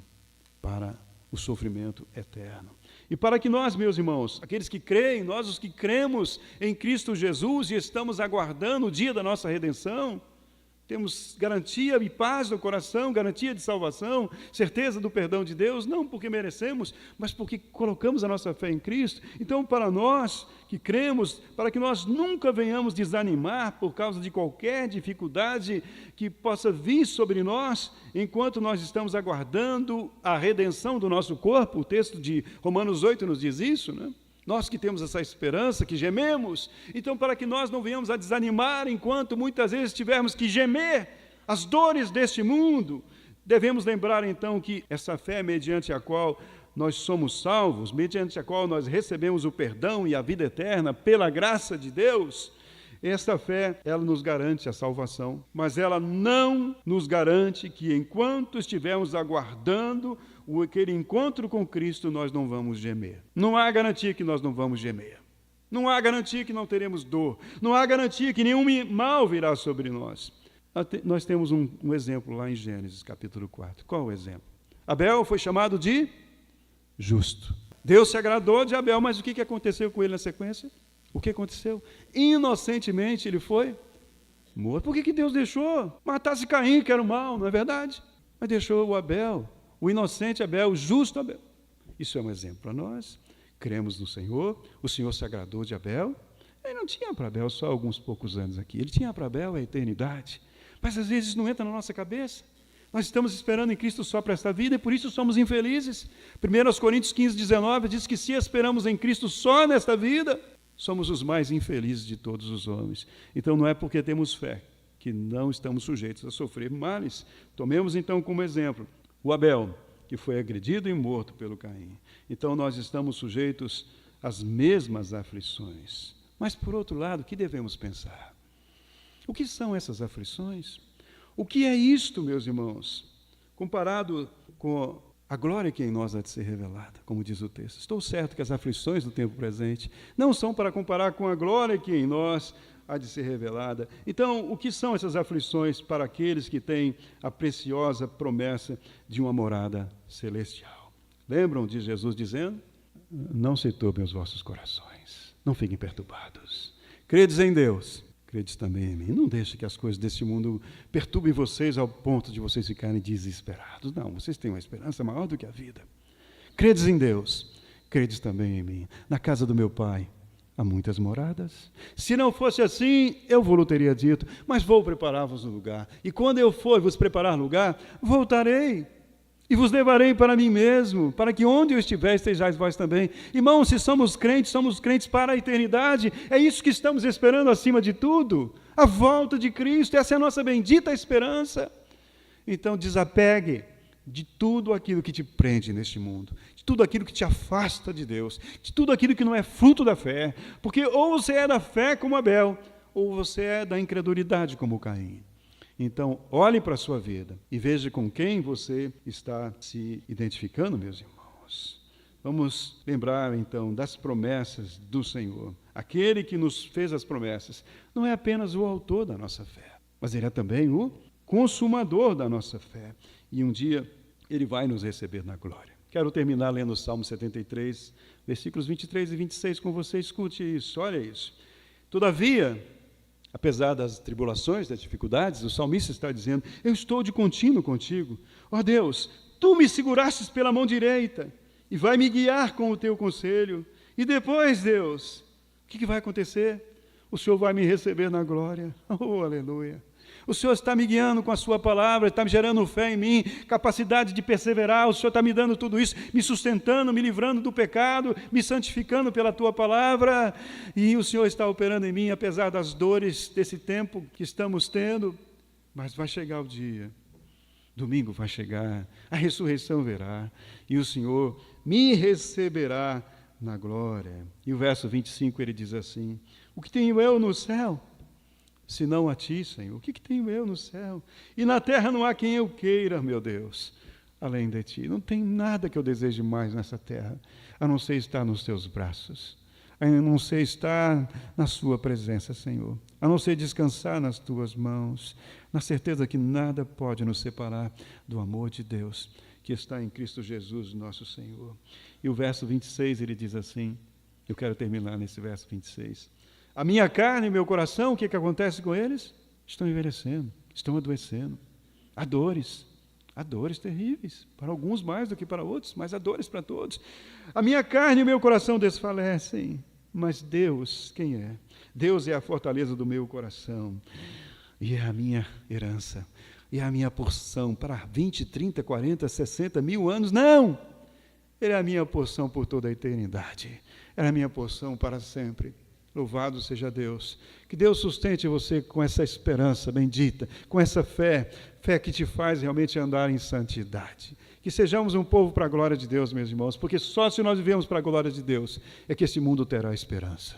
para o sofrimento eterno. E para que nós, meus irmãos, aqueles que creem, nós os que cremos em Cristo Jesus e estamos aguardando o dia da nossa redenção, temos garantia e paz no coração, garantia de salvação, certeza do perdão de Deus, não porque merecemos, mas porque colocamos a nossa fé em Cristo. Então, para nós que cremos, para que nós nunca venhamos desanimar por causa de qualquer dificuldade que possa vir sobre nós, enquanto nós estamos aguardando a redenção do nosso corpo, o texto de Romanos 8 nos diz isso, né? Nós que temos essa esperança, que gememos, então para que nós não venhamos a desanimar enquanto muitas vezes tivermos que gemer as dores deste mundo, devemos lembrar então que essa fé mediante a qual nós somos salvos, mediante a qual nós recebemos o perdão e a vida eterna pela graça de Deus, esta fé, ela nos garante a salvação, mas ela não nos garante que enquanto estivermos aguardando aquele encontro com Cristo, nós não vamos gemer. Não há garantia que nós não vamos gemer. Não há garantia que não teremos dor. Não há garantia que nenhum mal virá sobre nós. Nós temos um exemplo lá em Gênesis, capítulo 4. Qual o exemplo? Abel foi chamado de justo. Deus se agradou de Abel, mas o que aconteceu com ele na sequência? O que aconteceu? Inocentemente ele foi morto. Por que Deus deixou? Matasse Caim, que era o mal, não é verdade? Mas deixou o Abel, o inocente Abel, o justo Abel. Isso é um exemplo para nós. Cremos no Senhor, o Senhor se agradou de Abel. Ele não tinha para Abel só alguns poucos anos aqui, ele tinha para Abel a eternidade. Mas às vezes não entra na nossa cabeça. Nós estamos esperando em Cristo só para esta vida e por isso somos infelizes. 1 Coríntios 15:19 diz que se esperamos em Cristo só nesta vida, somos os mais infelizes de todos os homens. Então não é porque temos fé que não estamos sujeitos a sofrer males. Tomemos então como exemplo o Abel, que foi agredido e morto pelo Caim. Então nós estamos sujeitos às mesmas aflições. Mas por outro lado, o que devemos pensar? O que são essas aflições? O que é isto, meus irmãos, comparado com a glória que em nós há de ser revelada, como diz o texto? Estou certo que as aflições do tempo presente não são para comparar com a glória que em nós há de ser revelada. Então, o que são essas aflições para aqueles que têm a preciosa promessa de uma morada celestial? Lembram de Jesus dizendo? Não se turbem os vossos corações, não fiquem perturbados. Credes em Deus, credes também em mim. Não deixe que as coisas deste mundo perturbem vocês ao ponto de vocês ficarem desesperados. Não, vocês têm uma esperança maior do que a vida. Credes em Deus, credes também em mim. Na casa do meu Pai há muitas moradas. Se não fosse assim, eu vos teria dito, mas vou preparar-vos um lugar. E quando eu for vos preparar lugar, voltarei e vos levarei para mim mesmo, para que onde eu estiver, estejais vós também. Irmãos, se somos crentes para a eternidade. É isso que estamos esperando acima de tudo. A volta de Cristo, essa é a nossa bendita esperança. Então, desapegue de tudo aquilo que te prende neste mundo, de tudo aquilo que te afasta de Deus, de tudo aquilo que não é fruto da fé, porque ou você é da fé como Abel, ou você é da incredulidade como Caim. Então, olhe para a sua vida e veja com quem você está se identificando, meus irmãos. Vamos lembrar, então, das promessas do Senhor. Aquele que nos fez as promessas não é apenas o autor da nossa fé, mas ele é também o consumador da nossa fé. E um dia ele vai nos receber na glória. Quero terminar lendo o Salmo 73, versículos 23 e 26 com você. Escute isso, olha isso. Todavia, Apesar das tribulações, das dificuldades, o salmista está dizendo: eu estou de contínuo contigo. Ó Deus, tu me segurastes pela mão direita e vai me guiar com o teu conselho. E depois, Deus, o que vai acontecer? O Senhor vai me receber na glória. Oh, aleluia. O Senhor está me guiando com a sua palavra, está me gerando fé em mim, capacidade de perseverar. O Senhor está me dando tudo isso, me sustentando, me livrando do pecado, me santificando pela tua palavra. E o Senhor está operando em mim, apesar das dores desse tempo que estamos tendo. Mas vai chegar o dia, domingo vai chegar, a ressurreição virá, e o Senhor me receberá na glória. E o verso 25 ele diz assim: o que tenho eu no céu, senão a ti, Senhor? O que tenho eu no céu? E na terra não há quem eu queira, meu Deus, além de ti. Não tem nada que eu deseje mais nessa terra, a não ser estar nos teus braços, a não ser estar na sua presença, Senhor, a não ser descansar nas tuas mãos, na certeza que nada pode nos separar do amor de Deus, que está em Cristo Jesus, nosso Senhor. E o verso 26, ele diz assim, eu quero terminar nesse verso 26. A minha carne e meu coração, o que acontece com eles? Estão envelhecendo, estão adoecendo. Há dores terríveis, para alguns mais do que para outros, mas há dores para todos. A minha carne e meu coração desfalecem, mas Deus, quem é? Deus é a fortaleza do meu coração, e é a minha herança, e é a minha porção para 20, 30, 40, 60 mil anos. Não! Ele é a minha porção por toda a eternidade, é a minha porção para sempre. Louvado seja Deus. Que Deus sustente você com essa esperança bendita, com essa fé que te faz realmente andar em santidade. Que sejamos um povo para a glória de Deus, meus irmãos, porque só se nós vivemos para a glória de Deus é que esse mundo terá esperança.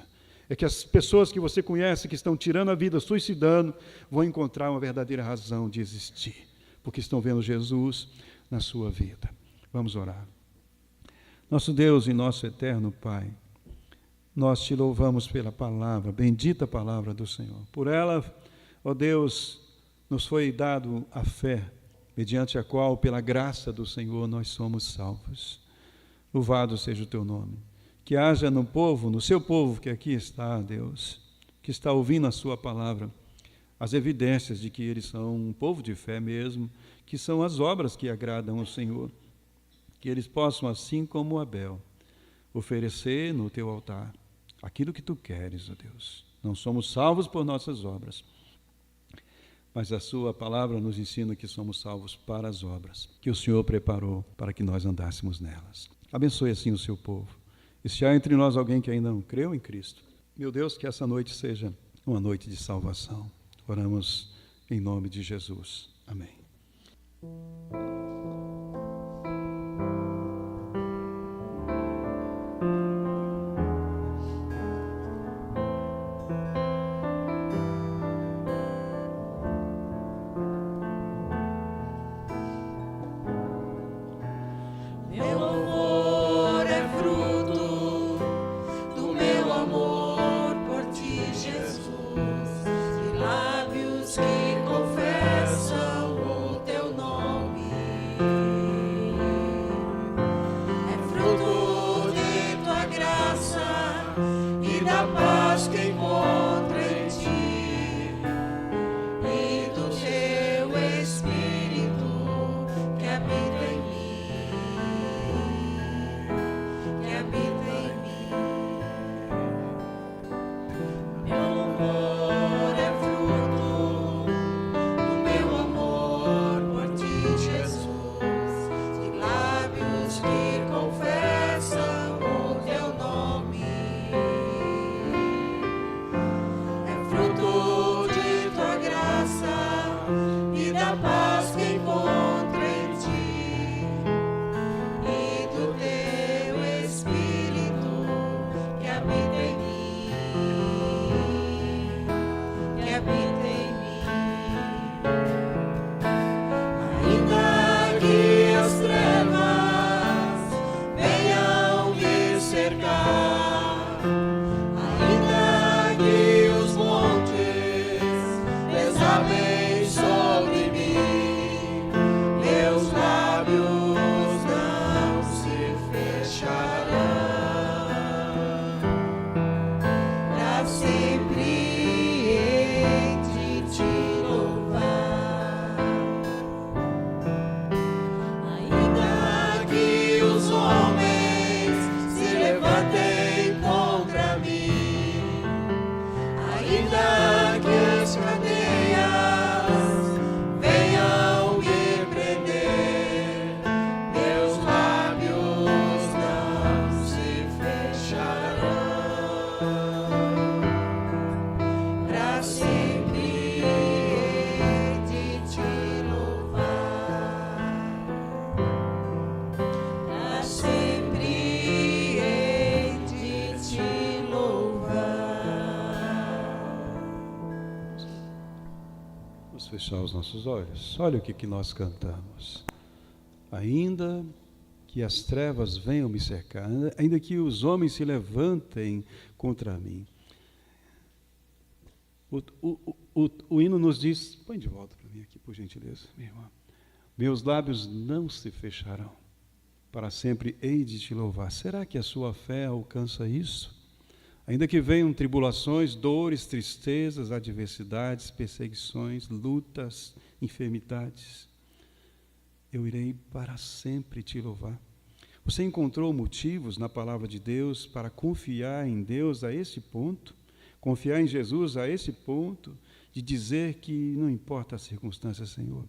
É que as pessoas que você conhece, que estão tirando a vida, suicidando, vão encontrar uma verdadeira razão de existir, porque estão vendo Jesus na sua vida. Vamos orar. Nosso Deus e nosso eterno Pai, nós te louvamos pela palavra, bendita palavra do Senhor. Por ela, ó Deus, nos foi dado a fé, mediante a qual, pela graça do Senhor, nós somos salvos. Louvado seja o teu nome. Que haja no povo, no seu povo que aqui está, Deus, que está ouvindo a sua palavra, as evidências de que eles são um povo de fé mesmo, que são as obras que agradam ao Senhor. Que eles possam, assim como Abel, oferecer no teu altar aquilo que tu queres, ó Deus. Não somos salvos por nossas obras, mas a sua palavra nos ensina que somos salvos para as obras que o Senhor preparou para que nós andássemos nelas. Abençoe assim o seu povo. E se há entre nós alguém que ainda não creu em Cristo, meu Deus, que essa noite seja uma noite de salvação. Oramos em nome de Jesus. Amém. Lábios que confessam o teu nome. Vamos fechar os nossos olhos. Olha o que nós cantamos. Ainda que as trevas venham me cercar, ainda que os homens se levantem contra mim. O hino nos diz, põe de volta para mim aqui, por gentileza, minha irmã. Meus lábios não se fecharão, para sempre hei de te louvar. Será que a sua fé alcança isso? Ainda que venham tribulações, dores, tristezas, adversidades, perseguições, lutas, enfermidades, eu irei para sempre te louvar. Você encontrou motivos na palavra de Deus para confiar em Deus a esse ponto? Confiar em Jesus a esse ponto de dizer que não importa a circunstância, Senhor,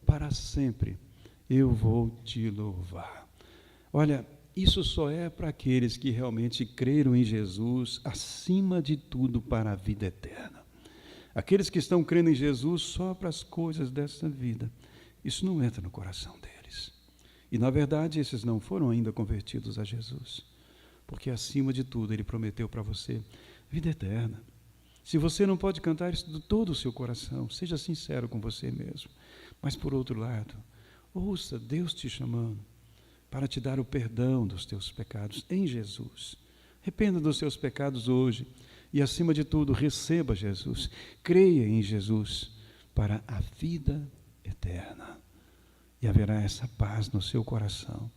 para sempre eu vou te louvar. Olha, isso só é para aqueles que realmente creram em Jesus acima de tudo para a vida eterna. Aqueles que estão crendo em Jesus só para as coisas dessa vida, isso não entra no coração deles. E, na verdade, esses não foram ainda convertidos a Jesus, porque acima de tudo Ele prometeu para você vida eterna. Se você não pode cantar isso de todo o seu coração, seja sincero com você mesmo. Mas, por outro lado, ouça Deus te chamando para te dar o perdão dos teus pecados em Jesus. Arrependa dos seus pecados hoje e, acima de tudo, receba Jesus. Creia em Jesus para a vida eterna. E haverá essa paz no seu coração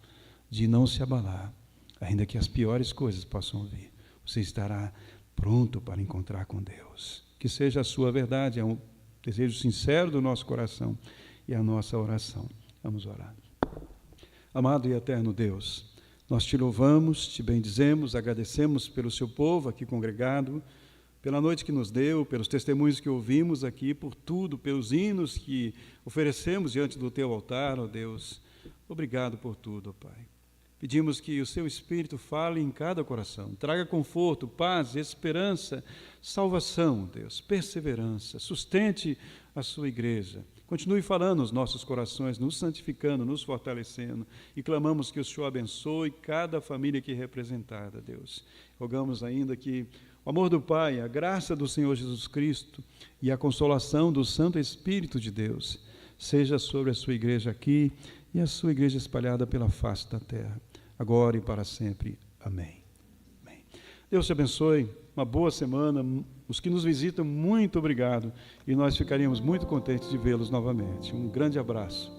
de não se abalar, ainda que as piores coisas possam vir. Você estará pronto para encontrar com Deus. Que seja a sua verdade, é um desejo sincero do nosso coração e a nossa oração. Vamos orar. Amado e eterno Deus, nós te louvamos, te bendizemos, agradecemos pelo seu povo aqui congregado, pela noite que nos deu, pelos testemunhos que ouvimos aqui, por tudo, pelos hinos que oferecemos diante do teu altar, ó Deus. Obrigado por tudo, ó Pai. Pedimos que o seu Espírito fale em cada coração, traga conforto, paz, esperança, salvação, Deus, perseverança, sustente a sua igreja. Continue falando nos nossos corações, nos santificando, nos fortalecendo, e clamamos que o Senhor abençoe cada família aqui representada, Deus. Rogamos ainda que o amor do Pai, a graça do Senhor Jesus Cristo e a consolação do Santo Espírito de Deus seja sobre a sua igreja aqui e a sua igreja espalhada pela face da terra, agora e para sempre. Amém. Amém. Deus te abençoe, uma boa semana. Os que nos visitam, muito obrigado, e nós ficaríamos muito contentes de vê-los novamente. Um grande abraço.